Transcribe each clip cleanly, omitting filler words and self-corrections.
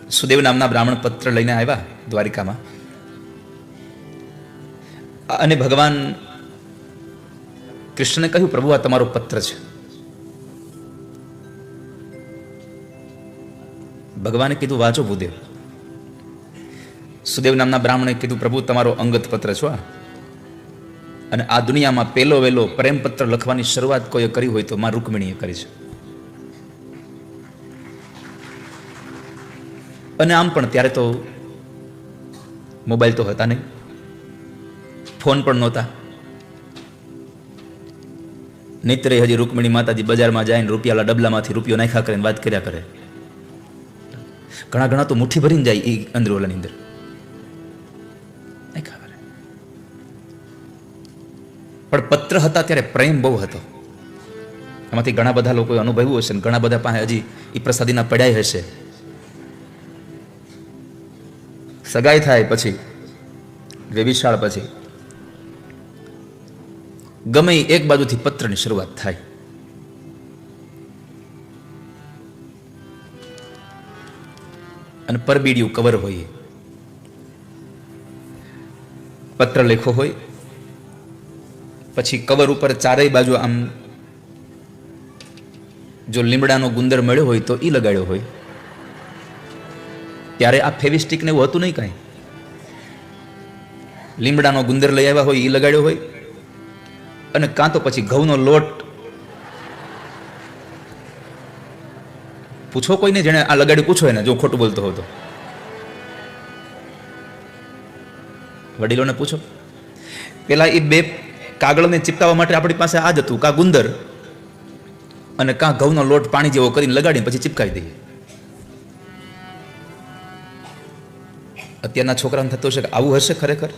સુદેવ નામના બ્રાહ્મણ પત્ર લઈને આવ્યા દ્વારિકામાં, અને ભગવાન કૃષ્ણને કહ્યું, પ્રભુ આ તમારો પત્ર છે. ભગવાને કીધું, વાંચો ભૂદેવ. સુદેવ નામના બ્રાહ્મણે કીધું, પ્રભુ તમારો અંગત પત્ર છો આ, અને આ દુનિયામાં પહેલો વહેલો પ્રેમ પત્ર લખવાની શરૂઆત કોઈએ કરી હોય તો માં રૂકમિણીએ કરી છે. અને આમ પણ ત્યારે તો મોબાઈલ તો હતા નહીં, ફોન પણ નહોતા. નિત્રે હજી રૂકમિણી માતાજી બજારમાં જાય ને રૂપિયાલા ડબલામાંથી રૂપિયો નાખ્યા કરે, વાત કર્યા કરે. ઘણા ઘણા તો મુઠ્ઠી ભરીને જાય એ અંદર ઓલાની અંદર નાખ્યા કરે. પણ પત્ર હતા ત્યારે પ્રેમ બહુ હતો. એમાંથી ઘણા બધા લોકોએ અનુભવ્યું હશે, ઘણા બધા પાસે હજી એ પ્રસાદીના પડ્યા હશે. સગાઈ થાય પછી, વેવિશાળ પછી ગમે એક બાજુથી પત્રની શરૂઆત થાય. અને પરબીડિયું કવર હોય, પત્ર લેખો હોય, પછી કવર ઉપર ચારેય બાજુ આમ જો લીમડાનો ગુંદર મળ્યો હોય તો એ લગાડ્યો હોય. ત્યારે આ ફેવિસ્ટિક ને એવું હતું નહીં કાંઈ. લીમડાનો ગુંદર લઈ આવ્યા હોય એ લગાડ્યો હોય, અને કાં તો પછી ઘઉંનો લોટ. પૂછો કોઈને જેને આ લગાડ્યું, પૂછો એને જો ખોટું બોલતો હતો. વડીલોને પૂછો. પેલા એ બે કાગળને ચિપકાવવા માટે આપણી પાસે આ જ હતું, કાં ગુંદર અને કાં ઘઉંનો લોટ પાણી જેવો કરીને લગાડીને પછી ચિપકાવી દઈએ. અત્યારના છોકરાને થતું હશે કે આવું હશે ખરેખર,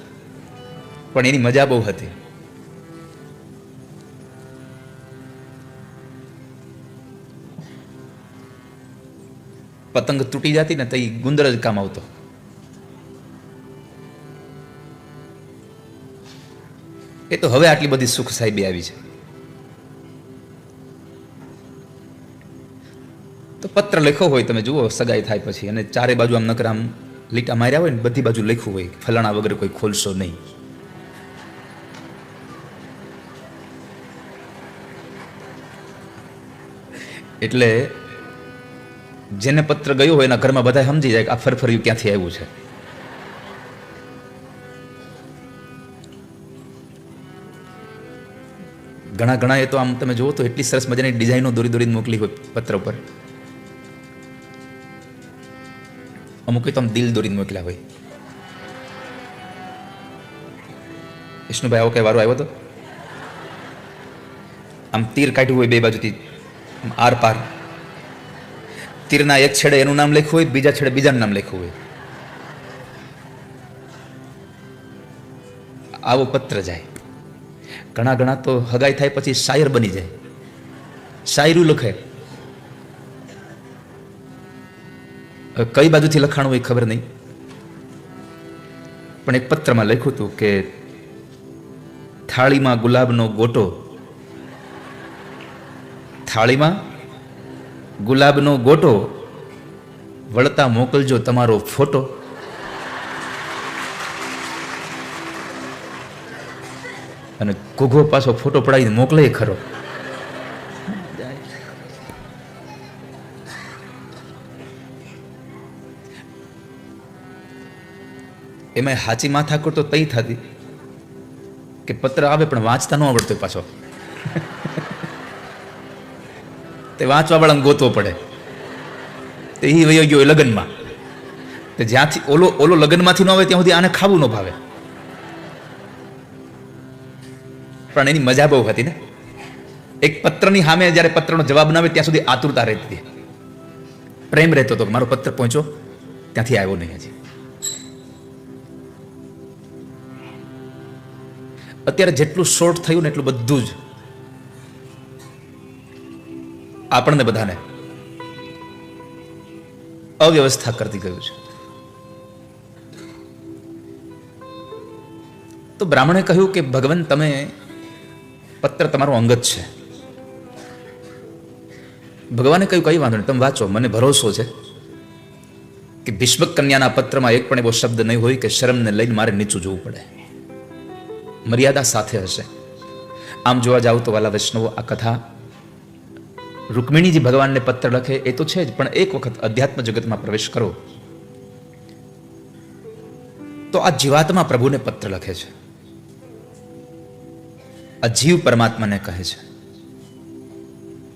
પણ એની મજા બહુ હતી. પતંગ તૂટી જતી ને તો એ ગુંદર જ કામ આવતો. એ તો હવે આટલી બધી સુખ સાહેબી આવી છે. તો પત્ર લખો હોય, તમે જુઓ સગાઈ થાય પછી, અને ચારે બાજુ આમ નકર આમ લીટા માર્યા હોય ને, બધી બાજુ લખ્યું હોય, ફલાણા વગર કોઈ ખોલશો નહીં. એટલે જેને પત્ર ગયો હોય એના ઘરમાં બધા સમજી જાય કે આ ફરફર્યું ક્યાંથી આવ્યું છે. ઘણા ઘણા એ તો આમ તમે જુઓ તો એટલી સરસ મજાની ડિઝાઇનો દોરી દોરીને મોકલી હોય પત્ર ઉપર. અમુક તો આમ દિલ દોરીને મોકલ્યા હોય. વિષ્ણુભાઈ આવો કઈ વારો આવ્યો હતો, આમ તીર કાઢ્યું હોય બે બાજુથી આર પાર. તીરના એક છેડે એનું નામ લખ્યું હોય, બીજા છેડે બીજાનું નામ લખ્યું હોય. આવો પત્ર જાય. ઘણા ઘણા તો હગાઈ થાય પછી શાયર બની જાય, શાયરી લખે. કઈ બાજુથી લખાણું હોય ખબર નહીં, પણ એક પત્રમાં લખ્યું હતું કે થાળીમાં ગુલાબનો ગોટો, થાળીમાં ગુલાબનો ગોટો, વળતા મોકલજો તમારો ફોટો. અને ઘોઘો પાછો ફોટો પડાવીને મોકલે ખરો. એમાં હાચી માથાકૂટ તો તઈ થતી કે પત્ર આવે પણ વાંચતા ન આવડતો પાછો. તે વાંચવા વાળાને ગોતવો પડે. તે એ વયો ગયો લગ્નમાં, તે જ્યાંથી ઓલો લગ્નમાંથી ન આવે ત્યાં સુધી આને ખાવું ન ભાવે. પણ એની મજા બહુ હતી ને. એક પત્રની સામે જ્યારે પત્રનો જવાબ ના આવે ત્યાં સુધી આતુરતા રહેતી હતી, પ્રેમ રહેતો હતો. મારો પત્ર પહોંચ્યો, ત્યાંથી આવ્યો નહીં હજી. અત્યારે જેટલું શોર્ટ થયું ને એટલું બધું જ આપણને બધાને અવ્યવસ્થા કરતી ગયું છે. તો બ્રાહ્મણે કહ્યું કે ભગવાન તમે પત્ર તમારો અંગત છે. ભગવાને કહ્યું કઈ વાંધો નહીં, તમે વાંચો, મને ભરોસો છે કે ભીષ્મ કન્યાના પત્રમાં એક પણ એવો શબ્દ નહીં હોય કે શરમને લઈને મારે નીચું જોવું પડે. મર્યાદા સાથે હશે. આમ જોવા જાવ તો વાલા વૈષ્ણવો, આ કથા રૂકમિણીજી ભગવાનને પત્ર લખે એ તો છે જ, પણ એક વખત અધ્યાત્મ જગતમાં પ્રવેશ કરો તો આ જીવાત્મા પ્રભુને પત્ર લખે છે. આ જીવ પરમાત્માને કહે છે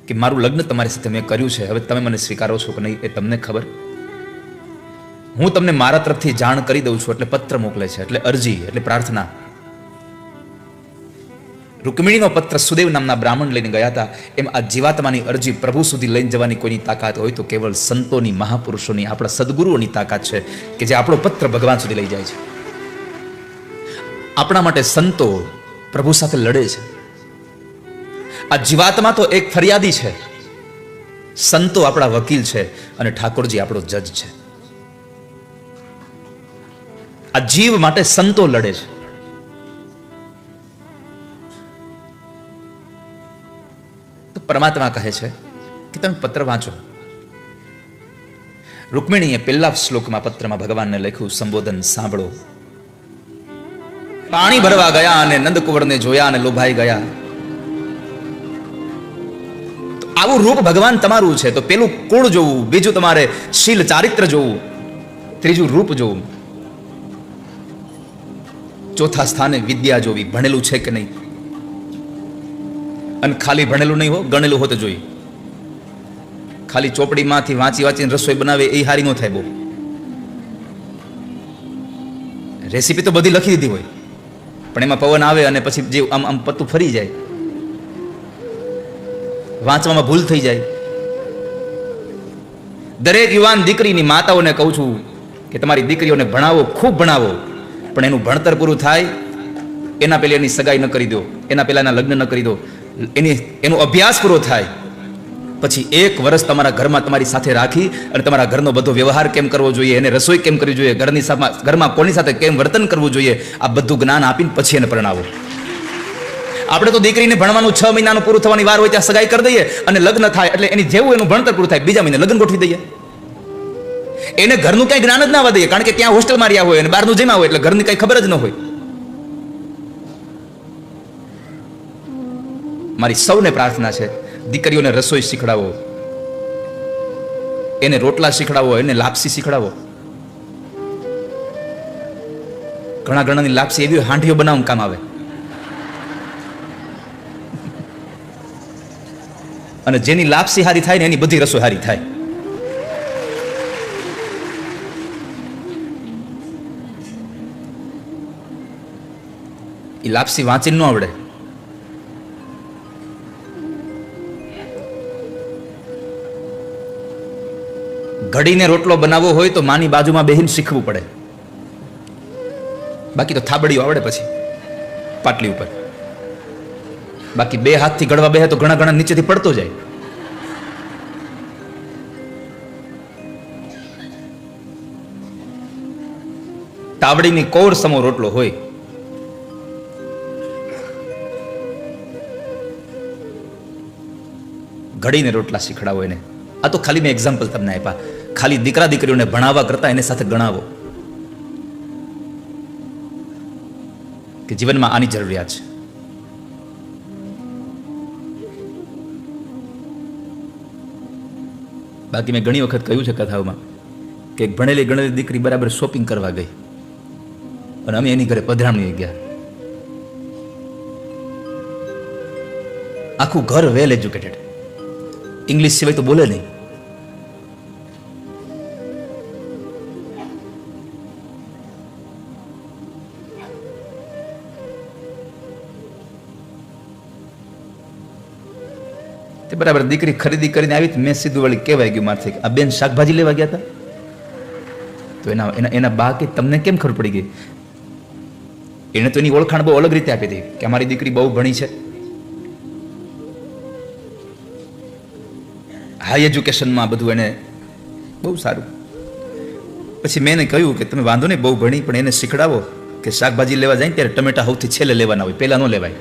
કે મારું લગ્ન તમારી સાથે મેં કર્યું છે, હવે તમે મને સ્વીકારો છો કે નહીં એ તમને ખબર. હું તમને મારા તરફથી જાણ કરી દઉં છું. એટલે પત્ર મોકલે છે, એટલે અરજી, એટલે પ્રાર્થના. રૂકમિણીનો પત્ર સુદેવ નામના બ્રાહ્મણ લઈને ગયા હતા, એમ આ જીવાત્માની અરજી પ્રભુ સુધી લઈને જવાની કોઈની તાકાત હોય તો કેવળ સંતોની, મહાપુરુષોની, આપણા સદગુરુઓની તાકાત છે કે જે આપણો પત્ર ભગવાન સુધી લઈ જાય છે. આપણા માટે સંતો પ્રભુ સાથે લડે છે. આ જીવાત્મા તો એક ફરિયાદી છે, સંતો આપણા વકીલ છે અને ઠાકોરજી આપણો જજ છે. આ જીવ માટે સંતો લડે છે. તો પરમાત્મા કહે છે કે તમે પત્ર વાંચો. રૂકમિણીએ પહેલા શ્લોકમાં પત્રમાં ભગવાનને લખ્યું, સંબોધન સાંભળો. પાણી ભરવા ગયા અને નંદકુંવરને જોયા અને લોભાઈ ગયા. તો આવું રૂપ ભગવાન તમારું છે. તો પેલું કુળ જોવું, બીજું તમારે શીલ ચારિત્ર જોવું, ત્રીજું રૂપ જોવું, ચોથા સ્થાને વિદ્યા જોવી, ભણેલું છે કે નહીં. અને ખાલી ભણેલું નહીં હો, ગણેલું હો તો જોઈ. ખાલી ચોપડીમાંથી વાંચી વાંચીને રસોઈ બનાવે એ હારી ન થાય. બહુ રેસીપી તો બધી લખી દીધી હોય, પણ એમાં પવન આવે અને પછી જે આમ આમ પત્તું ફરી જાય, વાંચવામાં ભૂલ થઈ જાય. દરેક યુવાન દીકરીની માતાઓને કહું છું કે તમારી દીકરીઓને ભણાવો, ખૂબ ભણાવો, પણ એનું ભણતર પૂરું થાય એના પહેલા એની સગાઈ ન કરી દો, એના પહેલા એના લગ્ન ન કરી દો. એનો અભ્યાસ પૂરો થાય પછી 1 વર્ષ તમારા ઘરમાં તમારી સાથે રાખી અને તમારા ઘરનો બધો વ્યવહાર કેમ કરવો જોઈએ, એને રસોઈ કેમ કરવી જોઈએ, ઘરમાં કોની સાથે કેમ વર્તન કરવું જોઈએ, આ બધું જ્ઞાન આપીને પછી એને પરણાવો. આપણે તો દીકરીને ભણવાનું 6 મહિનાનું પૂરું થવાની વાર હોય ત્યાં સગાઈ કરી દઈએ અને લગ્ન થાય એટલે એની જેવું એનું ભણતર પૂરું થાય બીજા મહિને લગ્ન ગોઠવી દઈએ. એને ઘરનું કઈ જ્ઞાન જ ના આવવા દઈએ, કારણ કે ત્યાં હોસ્ટેલમાં રહ્યા હોય અને બહારનું જેમાં હોય એટલે ઘરની કઈ ખબર જ ન હોય. મારી સૌને પ્રાર્થના છે, દીકરીઓને રસોઈ શીખડાવો, એને રોટલા શીખડાવો, એને લાપસી શીખડાવો. ઘણાની લાપસી એવી હાંડીઓ બનાવવાનું કામ આવે. અને જેની લાપસી હારી થાય ને એની બધી રસોઈ હારી થાય. એ લાપસી વાંચીને ન આવડે. ઘડીને રોટલો બનાવવો હોય તો માની બાજુમાં બેહીને શીખવું પડે, બાકી તો થાબડીઓ આવડે પછી પાટલી ઉપર. બાકી 2 હાથથી ઘડવા બેહે તો ઘણા નીચેથી પડતો જાય. તાવડીની કોર સમો રોટલો હોય. ઘડીને રોટલા શીખડાવો એને. આ તો ખાલી મેં એક્ઝામ્પલ તમને આપ્યા. ખાલી દીકરા દીકરીઓને ભણાવવા કરતા એને સાથે ગણાવો કે જીવનમાં આની જરૂરિયાત છે. બાકી મેં ઘણી વખત કહ્યું છે કથાઓમાં કે એક ભણેલી ગણેલી દીકરી બરાબર શોપિંગ કરવા ગઈ અને અમે એની ઘરે પધરામણી ગયા. આખું ઘર વેલ એજ્યુકેટેડ, ઇંગ્લિશ સિવાય તો બોલે નહીં. તે બરાબર દીકરી ખરીદી કરીને આવી, મેં સીધું વળી કહેવાય ગયું મારથી, આ બેન શાકભાજી લેવા ગયા હતા. તો એના બા કે તમને કેમ ખબર પડી ગઈ? એને તો એની ઓળખાણ બહુ અલગ રીતે આપી હતી કે અમારી દીકરી બહુ ભણી છે, હાઈ એજ્યુકેશનમાં બધું એને બહુ સારું. પછી મેં એને કહ્યું કે તમે વાંધો નહીં બહુ ભણી, પણ એને શીખડાવો કે શાકભાજી લેવા જાય ત્યારે ટમેટા સૌથી છેલ્લે લેવાના હોય, પહેલા ન લેવાય.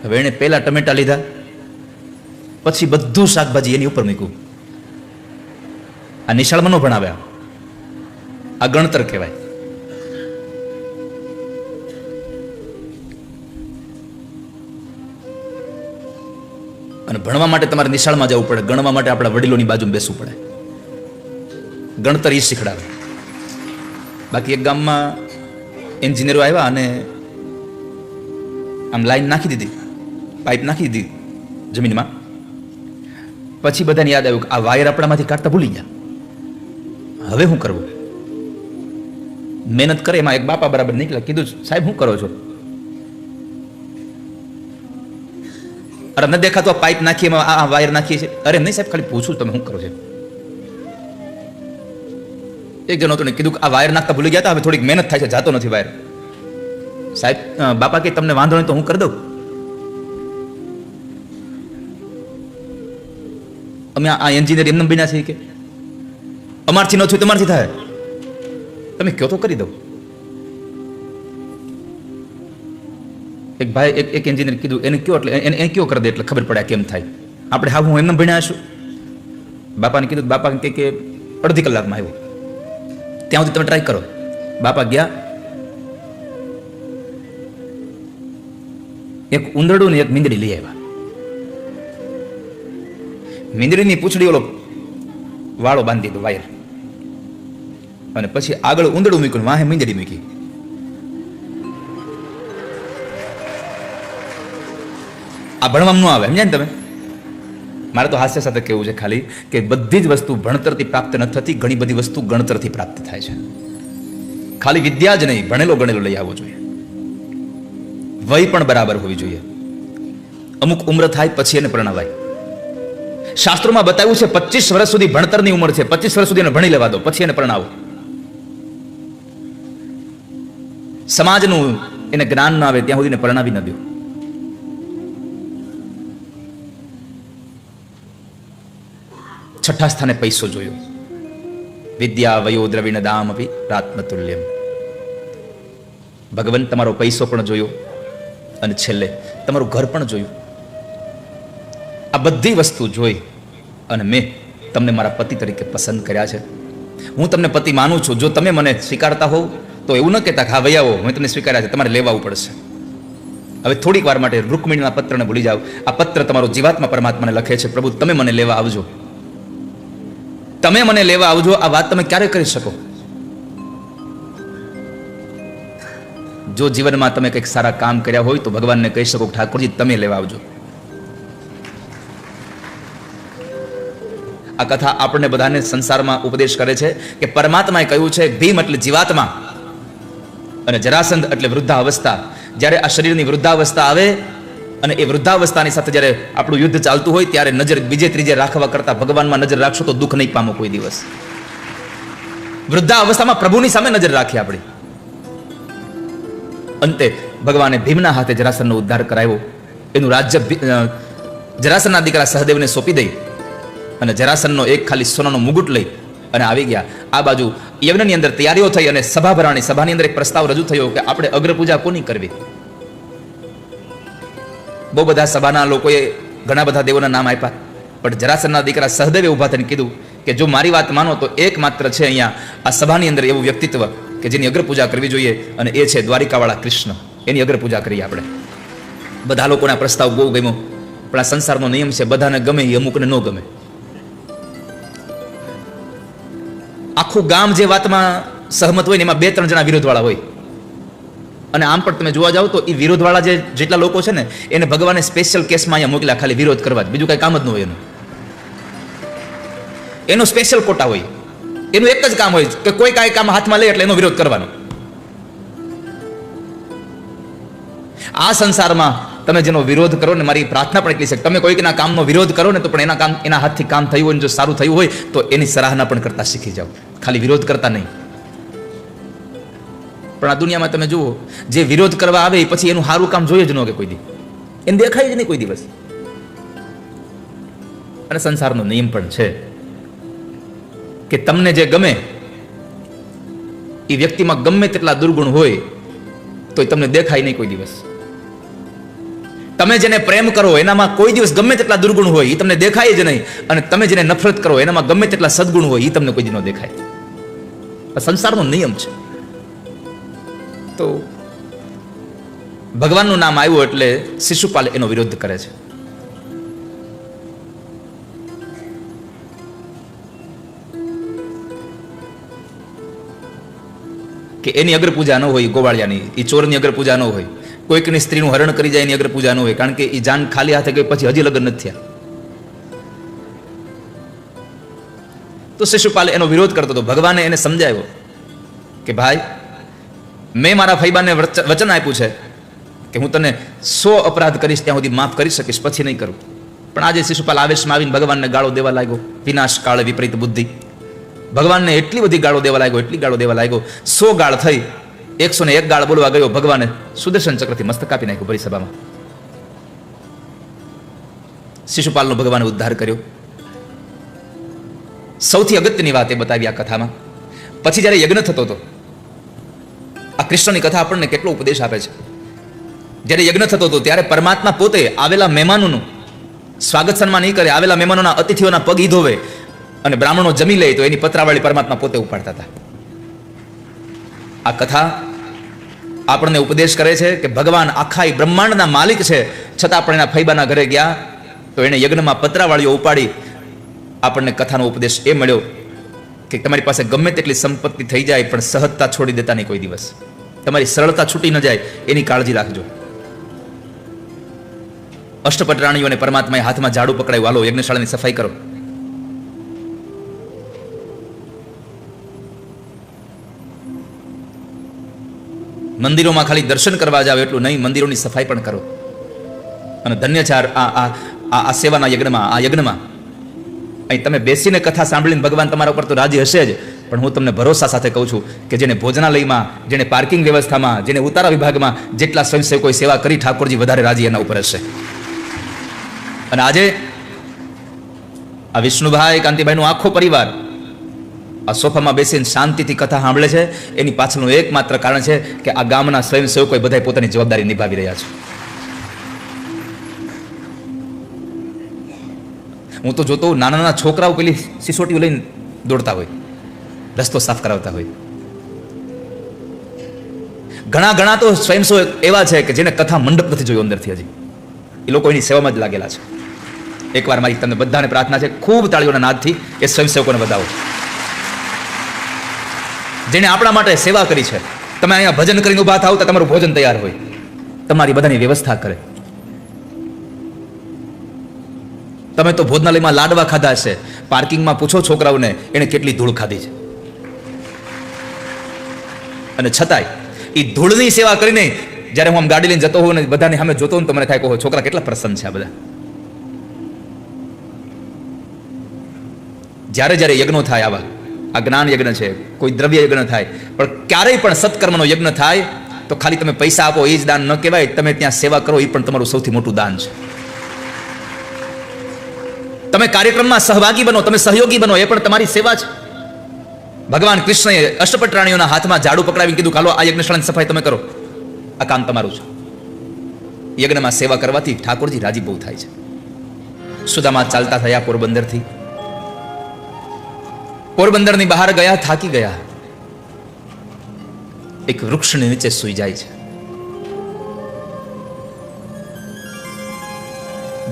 હવે એને પહેલા ટમેટા લીધા, પછી બધું શાકભાજી એની ઉપર મૂક્યું. આ નિશાળમાં ન ભણાવ્યા, આ ગણતર કહેવાય. અને ભણવા માટે તમારે નિશાળમાં જવું પડે, ગણવા માટે આપણા વડીલોની બાજુમાં બેસવું પડે. ગણતર એ શીખડાવે. બાકી એક ગામમાં એન્જિનિયરો આવ્યા અને આમ લાઈન નાખી દીધી, પાઇપ નાખી દીધી જમીનમાં. પછી બધાને યાદ આવ્યું કે આ વાયર આપણામાંથી કાઢતા ભૂલી ગયા, હવે શું કરવું? મહેનત કરે એમાં એક બાપા બરાબર નીકળ્યા. કીધું, સાહેબ શું કરો છો? અરે ન દેખાતો પાઇપ નાખીએ એમાં આ વાયર નાખીએ છીએ. અરે નહીં સાહેબ, ખાલી પૂછું તમે શું કરો છો? એક જણો હતો ને કીધું આ વાયર નાખતા ભૂલી ગયા હતા, હવે થોડીક મહેનત થાય છે, જાતો નથી વાયર. સાહેબ બાપા કે તમને વાંધો નહીં તો હું કરી દઉં. અમે આ એન્જિનિયર એમને બન્યા છીએ કે અમારથી ન થયું તમારથી થાય, તમે કયો તો કરી દઉં. એક ભાઈ એક એન્જિનિયર કીધું એને કયો એટલે એને કયો કરી દે એટલે ખબર પડે કેમ થાય. આપણે હા હું એમને ભણ્યા છું. બાપાને કીધું, બાપા કે અડધી કલાકમાં આવ્યો, ત્યાં સુધી તમે ટ્રાય કરો. બાપા ગયા, એક ઉંદરડું ને એક મીંદડી લઈ આવ્યા. મીંદડીની પૂંછડી ઓલો વાળો બાંધી દીધો વાયર, અને પછી આગળ ઉંદરડું મૂક્યું, વાહે મીંદડી મૂકી. આ ભણવામાં ન આવે, સમજ્યા ને તમે? મારે તો હાસ્ય સાથે કહેવું છે ખાલી કે બધી જ વસ્તુ ભણતરથી પ્રાપ્ત ન થતી, ઘણી બધી વસ્તુ ગણતરથી પ્રાપ્ત થાય છે. ખાલી વિદ્યા જ નહીં, ભણેલો ગણેલો લઈ આવવો જોઈએ. વય પણ બરાબર હોવી જોઈએ. અમુક ઉંમર થાય પછી એને પરણાવાય. શાસ્ત્રોમાં બતાવ્યું છે 25 વર્ષ સુધી ભણતરની ઉંમર છે, 25 વર્ષ સુધી એને ભણી લેવા દો, પછી એને પરણાવો. સમાજનું એને જ્ઞાન ના આવે ત્યાં સુધી એને પરણાવી ન દો. છઠ્ઠા સ્થાને પૈસો જોયો. વિદ્યા વયો દ્રવિણ દામ અપી રાત્મતુલ્યમ. ભગવાન તમારો પૈસો પણ જોયો અને છેલ્લે તમારું ઘર પણ જોયું. આ બધી વસ્તુ જોઈ અને મેં તમને મારા પતિ તરીકે પસંદ કર્યા છે. હું તમને પતિ માનું છું. જો તમે મને સ્વીકારતા હોવ તો એવું ન કહેતા કે હા વૈયાઓ મેં તમને સ્વીકાર્યા છે, તમારે લેવા આવવું પડશે. હવે થોડીક વાર માટે રૂકમિણીના પત્રને ભૂલી જાઓ. આ પત્ર તમારો જીવાત્મા પરમાત્માને લખે છે, પ્રભુ તમે મને લેવા આવજો, તમે મને લેવા આવજો. આ વાત તમે ક્યારે કરી શકો? જો જીવનમાં તમે કંઈક સારા કામ કર્યા હોય તો ભગવાનને કહી શકો ઠાકોરજી તમે લેવા આવજો. આ કથા આપણને બધાને સંસારમાં ઉપદેશ કરે છે કે પરમાત્માએ કહ્યું છે ભીમ એટલે જીવાત્મા અને જરાસંધ એટલે વૃદ્ધાવસ્થા. જ્યારે આ શરીરની વૃદ્ધાવસ્થા આવે અને એ વૃદ્ધાવસ્થાની સાથે જ્યારે આપણું યુદ્ધ ચાલતું હોય ત્યારે નજર બીજે ત્રીજે રાખવા કરતા ભગવાનમાં નજર રાખશો તો દુઃખ નહીં પામો કોઈ દિવસ. વૃદ્ધાવસ્થામાં પ્રભુની સામે નજર રાખી આપણી. અંતે ભગવાને ભીમના હાથે જરાસંધનો ઉદ્ધાર કરાવ્યો. એનું રાજ્ય જરાસંધના દીકરા સહદેવને સોંપી દઈ અને જરાસંધનો એક ખાલી સોનાનો મુગુટ લઈ અને આવી ગયા. આ બાજુ યજ્ઞની અંદર તૈયારીઓ થઈ અને સભા ભરાણી. સભાની અંદર એક પ્રસ્તાવ રજૂ થયો કે આપણે અગ્રપૂજા કોની કરવી. બહુ બધા સભાના લોકોએ ઘણા બધા દેવોના નામ આપ્યા, પણ જરાસંધના દીકરા સહદેવે ઉભા થઈને કીધું કે જો મારી વાત માનો તો એકમાત્ર છે અહીંયા આ સભાની અંદર એવું વ્યક્તિત્વ કે જેની અગ્રપૂજા કરવી જોઈએ, અને એ છે દ્વારિકાવાળા કૃષ્ણ. એની અગ્રપૂજા કરીએ આપણે. બધા લોકોના પ્રસ્તાવ બહુ ગમ્યો, પણ આ સંસારનો નિયમ છે, બધાને ગમે એ અમુકને ન ગમે. આખું ગામ જે વાતમાં સહમત હોય ને એમાં 2-3 જણા વિરોધવાળા હોય. અને આમ પણ તમે જોવા જાઓ તો એ વિરોધવાળા જેટલા લોકો છે ને એને ભગવાને સ્પેશિયલ કેસમાં અહીંયા મોકલ્યા ખાલી વિરોધ કરવા જ, બીજું કઈ કામ જ ન હોય એનું. એનો સ્પેશિયલ કોટા હોય, એનું એક જ કામ હોય કે કોઈ કાંઈ કામ હાથમાં લે એટલે એનો વિરોધ કરવાનો. આ સંસારમાં તમે જેનો વિરોધ કરો ને, મારી પ્રાર્થના પણ એટલી છે તમે કોઈકના કામનો વિરોધ કરો ને તો પણ એના હાથથી કામ થયું હોય ને જો સારું થયું હોય તો એની સરાહના પણ કરતા શીખી જાઓ, ખાલી વિરોધ કરતા નહીં. પણ આ દુનિયામાં તમે જુઓ જે વિરોધ કરવા આવે પછી એનું સારું કામ જોઈએ જ ન કે કોઈ દી, એને દેખાય જ નહીં કોઈ દિવસ. અને સંસારનો નિયમ પણ છે કે તમને જે ગમે એ વ્યક્તિમાં ગમે તેટલા દુર્ગુણ હોય તો તમને દેખાય નહીં કોઈ દિવસ. તમે જેને પ્રેમ કરો એનામાં કોઈ દિવસ ગમે તેટલા દુર્ગુણ હોય એ તમને દેખાય જ નહીં, અને તમે જેને નફરત કરો એનામાં ગમે તેટલા સદગુણ હોય એ તમને કોઈ દી ન દેખાય. આ સંસારનો નિયમ છે. તો ભગવાનનું નામ આવ્યું એટલે શિશુપાલ એનો વિરોધ કરે છે. કે એની અગ્ર પૂજા ન હોય, ગોવાળિયાની, એ ચોરની અગ્ર પૂજા ન હોય, કોઈકની સ્ત્રીનું હરણ કરી જાય એની અગ્ર પૂજા ન હોય, કારણ કે એ જાન ખાલી હાથે ગઈ પછી હજી લગ્ન નથી થયા. તો શિશુપાલ એનો વિરોધ કરતો હતો. ભગવાને એને સમજાવ્યો કે ભાઈ, મેં મારા ફૈબાને વચન આપ્યું છે કે હું તને 100 અપરાધ કરીશ ત્યાં સુધી માફ કરી શકીશ, પછી નહીં કરું. પણ આજે શિશુપાલ આવેશમાં આવીને ભગવાનને ગાળો દેવા લાગ્યો. વિનાશ કાળે વિપરીત બુદ્ધિ. ભગવાનને એટલી બધી ગાળો દેવા લાગ્યો, એટલી ગાળો દેવા લાગ્યો, 100 ગાળ થઈ, 101 ગાળ બોલવા ગયો. ભગવાને સુદર્શન ચક્રથી મસ્તક કાપી નાખ્યું પરિસભામાં. શિશુપાલનો ભગવાને ઉદ્ધાર કર્યો. સૌથી અગત્યની વાત એ બતાવી આ કથામાં. પછી જ્યારે યજ્ઞ થતો હતો, આ કૃષ્ણની કથા આપણને કેટલો ઉપદેશ આપે છે. જ્યારે યજ્ઞ થતો હતો ત્યારે પરમાત્મા પોતે આવેલા મહેમાનોનું સ્વાગત સન્માન નહીં કરે, આવેલા મહેમાનોના અતિથિઓના પગ ઈ ધોવે, અને બ્રાહ્મણો જમી લે તો એની પત્રાવાળી પરમાત્મા પોતે ઉપાડતા હતા. આ કથા આપણને ઉપદેશ કરે છે કે ભગવાન આખા બ્રહ્માંડના માલિક છે, છતાં પણ એના ફૈબાના ઘરે ગયા તો એને યજ્ઞમાં પત્રાવાળીઓ ઉપાડી. આપણને કથાનો ઉપદેશ એ મળ્યો કે તમારી પાસે ગમે તેટલી સંપત્તિ થઈ જાય પણ સહજતા છોડી દેતા નહીં કોઈ દિવસ. તમારી સરળતા છૂટી ન જાય એની કાળજી રાખજો. અષ્ટપટરાણીઓને પરમાત્માએ હાથમાં ઝાડુ પકડાયું, હાલો યજ્ઞશાળાની સફાઈ કરો. મંદિરોમાં ખાલી દર્શન કરવા જાવ એટલું નહીં, મંદિરોની સફાઈ પણ કરો. અને ધન્ય છે આ સેવાના યજ્ઞમાં, આ યજ્ઞમાં અહીં તમે બેસીને કથા સાંભળીને ભગવાન તમારા ઉપર તો રાજી હશે જ, પણ હું તમને ભરોસા સાથે કહું છું કે જેને ભોજનાલયમાં, જેને પાર્કિંગ વ્યવસ્થામાં, જેને ઉતારા વિભાગમાં જેટલા સ્વયંસેવકોએ સેવા કરી, ઠાકોરજી વધારે રાજી એના ઉપર હશે. અને આજે આ વિષ્ણુભાઈ, કાંતિભાઈનો આખો પરિવાર આ સોફામાં બેસીને શાંતિથી કથા સાંભળે છે. એની પાછળનું એકમાત્ર કારણ છે કે આ ગામના સ્વયંસેવકોએ બધા પોતાની જવાબદારી નિભાવી રહ્યા છે. હું તો જોતો નાના નાના છોકરાઓ પેલી સિસોટીઓ લઈને દોડતા હોય, રસ્તો સાફ કરાવતા હોય. ઘણા તો સ્વયંસેવક એવા છે કે જેને કથા મંડપ નથી જોયો અંદરથી. હજી એ લોકો એની સેવામાં જ લાગેલા છે. એકવાર મારી તમને બધાને પ્રાર્થના છે, ખૂબ તાળીઓના નાદથી એ સ્વયંસેવકોને બતાવો જેને આપણા માટે સેવા કરી છે. તમે અહીંયા ભજન કરીને ઉભા થાવ તો તમારું ભોજન તૈયાર હોય, તમારી બધાની વ્યવસ્થા કરે. તમે તો ભોજનાલયમાં લાડવા ખાધા હશે, પાર્કિંગમાં પૂછો છોકરાઓને એને કેટલી ધૂળ ખાધી છે. અને છતાંય એ ધૂળની સેવા કરીને જ્યારે હું આમ ગાડી લઈને જતો હોઉં ને બધાને સામે જોતો હોઉં તો મને થાય, કહો છોકરા કેટલા પ્રસન્ન છે આ બધા. જ્યારે યજ્ઞો થાય, આવા આ જ્ઞાન યજ્ઞ છે, કોઈ દ્રવ્ય યજ્ઞ થાય, પણ ક્યારેય પણ સત્કર્મનો યજ્ઞ થાય તો ખાલી તમે પૈસા આપો એ જ દાન ન કહેવાય. તમે ત્યાં સેવા કરો એ પણ તમારું સૌથી મોટું દાન છે. તમે કાર્યક્રમમાં સહભાગી બનો, તમે સહયોગી બનો, એ પણ તમારી સેવા છે. ભગવાન કૃષ્ણએ અષ્ટપટરાણીઓના હાથમાં ઝાડુ પકડાવીને કીધું, ચાલો આ યજ્ઞશાળાની સફાઈ તમે કરો, આ કામ તમારું છે. યજ્ઞમાં સેવા કરવાથી ઠાકોરજી રાજી બહુ થાય છે. સુદામા ચાલતા થયા પોરબંદરથી. પોરબંદરની બહાર ગયા, થાકી ગયા, એક વૃક્ષની નીચે સૂઈ જાય છે.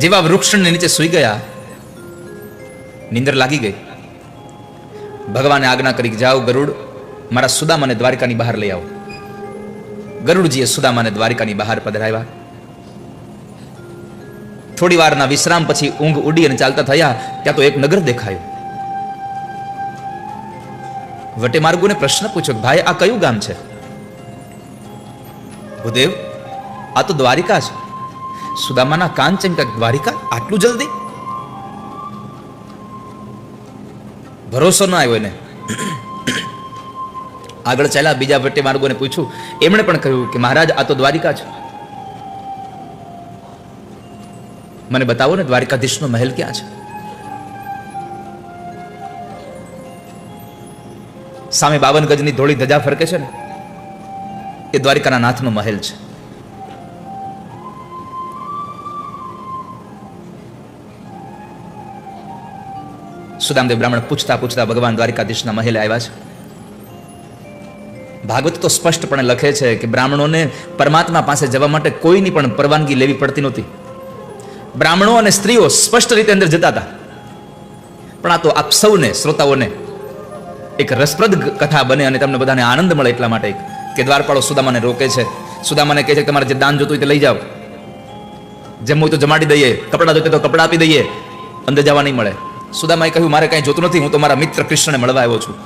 જેવા વૃક્ષની નીચે સૂઈ ગયા, નીંદર લાગી ગઈ. ભગવાને આજ્ઞા કરી, જાઓ ગરુડ, મારા સુદામાને દ્વારિકાની બહાર લઈ આવો. ગરુડજીએ સુદામાને દ્વારિકાની બહાર પધરાવ્યા. થોડી વારના વિશ્રામ પછી ઊંઘ ઉડી અને ચાલતા થયા ત્યાં તો એક નગર દેખાયું. વટે માર્ગોને પ્રશ્ન પૂછ્યો, ભાઈ આ કયું ગામ છે? ભૂદેવ, આ તો દ્વારિકા છે. સુદામાના કાન ચમક્યા, દ્વારિકા આટલું જલ્દી? ભરોસો ન આવ્યો એને. આગળ ચાલ્યા, બીજા વટે માર્ગોને પૂછ્યું. એમણે પણ કહ્યું કે મહારાજ આ તો દ્વારિકા છે. મને બતાવો ને દ્વારિકાધીશનો મહેલ ક્યાં છે? સામે 52 ગજની ધોળી ધજા ફરકે છે ને, એ દ્વારિકાના નાથનો મહેલ છે. સુદામદેવ બ્રાહ્મણ પૂછતા પૂછતા ભગવાન દ્વારિકાધીશના મહેલે આવ્યા છે. ભાગવત તો સ્પષ્ટપણે લખે છે કે બ્રાહ્મણોને પરમાત્મા પાસે જવા માટે કોઈની પણ પરવાનગી લેવી પડતી નહોતી. બ્રાહ્મણો અને સ્ત્રીઓ સ્પષ્ટ રીતે અંદર જતા હતા. પણ આ તો આપ સૌને શ્રોતાઓને એક રસપ્રદ કથા બને અને તમને બધાને આનંદ મળે એટલા માટે કે દ્વારપાળો સુદામાને રોકે છે. સુદામાને કહે છે કે તમારે જે દાન જોતું હોય તે લઈ જાઓ, જમવું હોય તો જમાડી દઈએ, કપડાં જોઈતે તો કપડાં આપી દઈએ, અંદર જવા નહીં મળે. સુદામાએ કહ્યું મારે કાંઈ જોતું નથી, હું તો મારા મિત્ર કૃષ્ણને મળવા આવ્યો છું,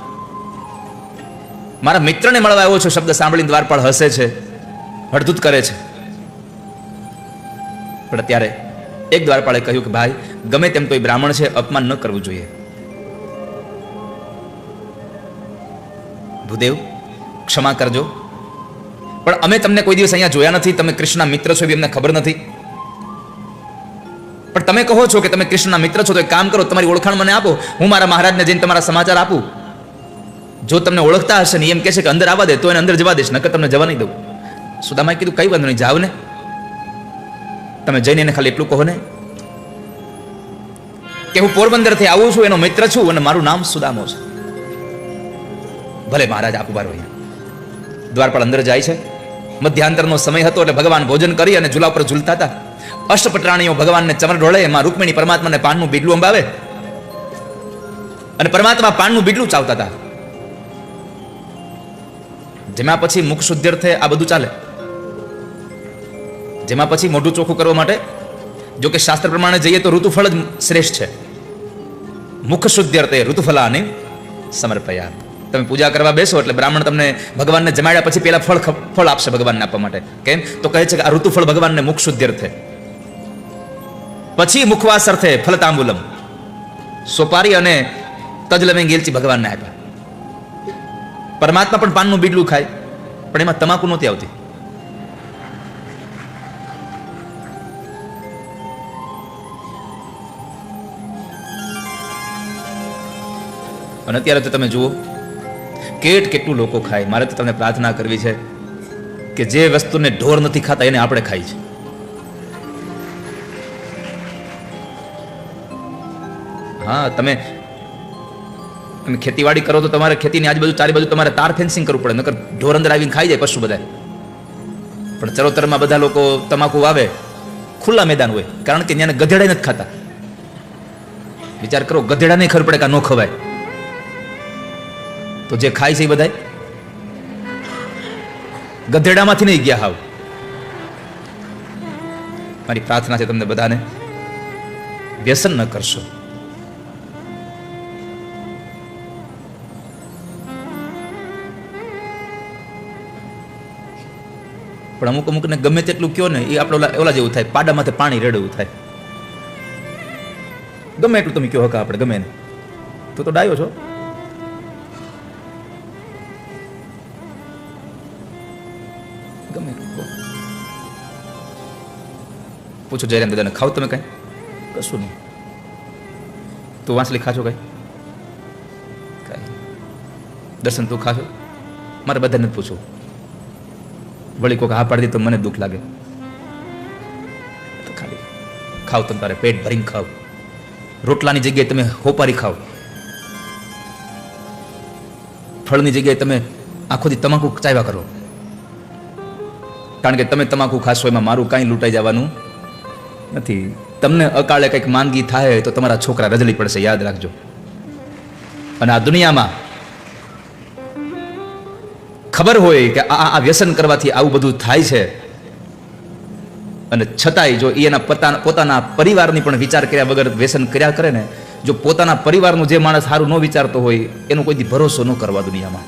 મારા મિત્રને મળવા આવ્યો છું. શબ્દ સાંભળીને દ્વારપાળ હસે છે, હળધૂત કરે છે. પણ ત્યારે એક દ્વારપાળે કહ્યું કે ભાઈ ગમે તેમ તો એ બ્રાહ્મણ છે, અપમાન ન કરવું જોઈએ. ભૂદેવ ક્ષમા કરજો, પણ અમે તમને કોઈ દિવસ અહીંયા જોયા નથી, તમે કૃષ્ણના મિત્ર છો એવી અમને ખબર નથી. પણ તમે કહો છો કે તમે કૃષ્ણના મિત્ર છો, તો એક કામ કરો, તમારી ઓળખાણ મને આપો, હું મારા મહારાજને જઈને તમારા સમાચાર આપું. જો તમને ઓળખતા હશે ને એમ કહે છે કે અંદર આવવા દે તો એને અંદર જવા દેશ, નકર તમને જવા નહીં દઉં. સુદામાએ કીધું કઈ વાંધો નહીં, જાવ ને, તમે જઈને એને ખાલી એટલું કહો ને કે હું પોરબંદરથી આવું છું, એનો મિત્ર છું અને મારું નામ સુદામો છે. ભલે મહારાજ આપ ઉભા રહો. દ્વારપાળ અંદર જાય છે. મધ્યાંતરનો સમય હતો એટલે ભગવાન ભોજન કરી અને ઝૂલા ઉપર ઝૂલતા હતા. અષ્ટપટરાણીઓ ભગવાનને ચમર ઢોળે, એમાં રૂકમિણી પરમાત્માને પાનનું બીડલું અંબાવે અને પરમાત્મા પાનનું બીડલું ચાવતા હતા. જેમાં પછી મુખ શુદ્ધ્યર્થે આ બધું ચાલે, જેમાં પછી મોઢું ચોખ્ખું કરવા માટે જો કે શાસ્ત્ર પ્રમાણે જઈએ તો ઋતુફળ જ શ્રેષ્ઠ છે. મુખ શુદ્ધ્યર્થે ઋતુફલાને સમર્પયા. તમે પૂજા કરવા બેસો એટલે બ્રાહ્મણ તમને ભગવાનને જમાડ્યા પછી પેલા ફળ આપશે ભગવાનને આપવા માટે. કેમ તો કહે છે કે આ ઋતુફળ ભગવાનને મુખ શુદ્ધ્યર્થે, પછી મુખવાસ અર્થે ફલતાંબુલમ, સોપારી અને તજલમે ગેલચી ભગવાનને આપ્યા. પરમાત્મા પણ પાનનું બીડલું ખાય, પણ એમાં તમાકુ નહોતી આવતી. અને અત્યારે તો તમે જુઓ કેટલું લોકો ખાય. મારે તો તમને પ્રાર્થના કરવી છે કે જે વસ્તુને ઢોર નથી ખાતા એને આપણે ખાઈ છે. હા, તમે ખેતીવાડી કરો તો તમારે ખેતીની આજુબાજુ ચારે બાજુ તમારે તાર ફેન્સિંગ કરવું પડે, નકર ઢોર અંદર આવીને ખાઈ જાય પશુ બધા. પણ ચરોતરમાં બધા લોકો તમાકુ વાવે, ખુલ્લા મેદાન હોય, કારણ કે ત્યાં ગધેડા નથી ખાતા. વિચાર કરો, ગધેડાને ખબર પડે કે ન ખવાય, તો જે ખાય છે એ બધા ગધેડામાંથી નહીં ગયા હાવ. મારી પ્રાર્થના છે તમને બધાને વ્યસન ન કરશો. પણ અમુક અમુકને ગમે તેટલું કયો ને એ આપણે ઓલા જેવું થાય, પાડામાંથી પાણી રેડવું થાય. ગમે એટલું તમે કયો હકા આપણે ગમે ને, તો ડાયો છો. ગમે પૂછો જયરામ દાદાને, ખાવ તમે કઈ? કશું નહીં. તું વાંસલી ખાશો કઈ? દર્શન તું ખાશો? મારે બધાને પૂછવું. વળી કોઈક હા પાડી દે તો મને દુઃખ લાગે. તો ખાલી ખાવ, તમે તારે પેટ ભરીને ખાવ. રોટલાની જગ્યાએ તમે હોપારી ખાવ, ફળની જગ્યાએ તમે આખો દી તમાકુ ચાવ્યા કરો. કારણ કે તમે તમાકુ ખાશો એમાં મારું કાંઈ લૂંટાઈ જવાનું નથી. તમને અકાળે કંઈક માંદગી થાય તો તમારા છોકરા રજળી પડશે, યાદ રાખજો. અને આ દુનિયામાં ખબર હોય કે આ વ્યસન કરવાથી આવું બધું થાય છે, અને છતાંય જો એના પોતાના પરિવારની પણ વિચાર કર્યા વગર વ્યસન કર્યા કરે ને, જો પોતાના પરિવારનું જે માણસ સારું ન વિચારતો હોય એનો કોઈ દી ભરોસો ન કરવા દુનિયામાં.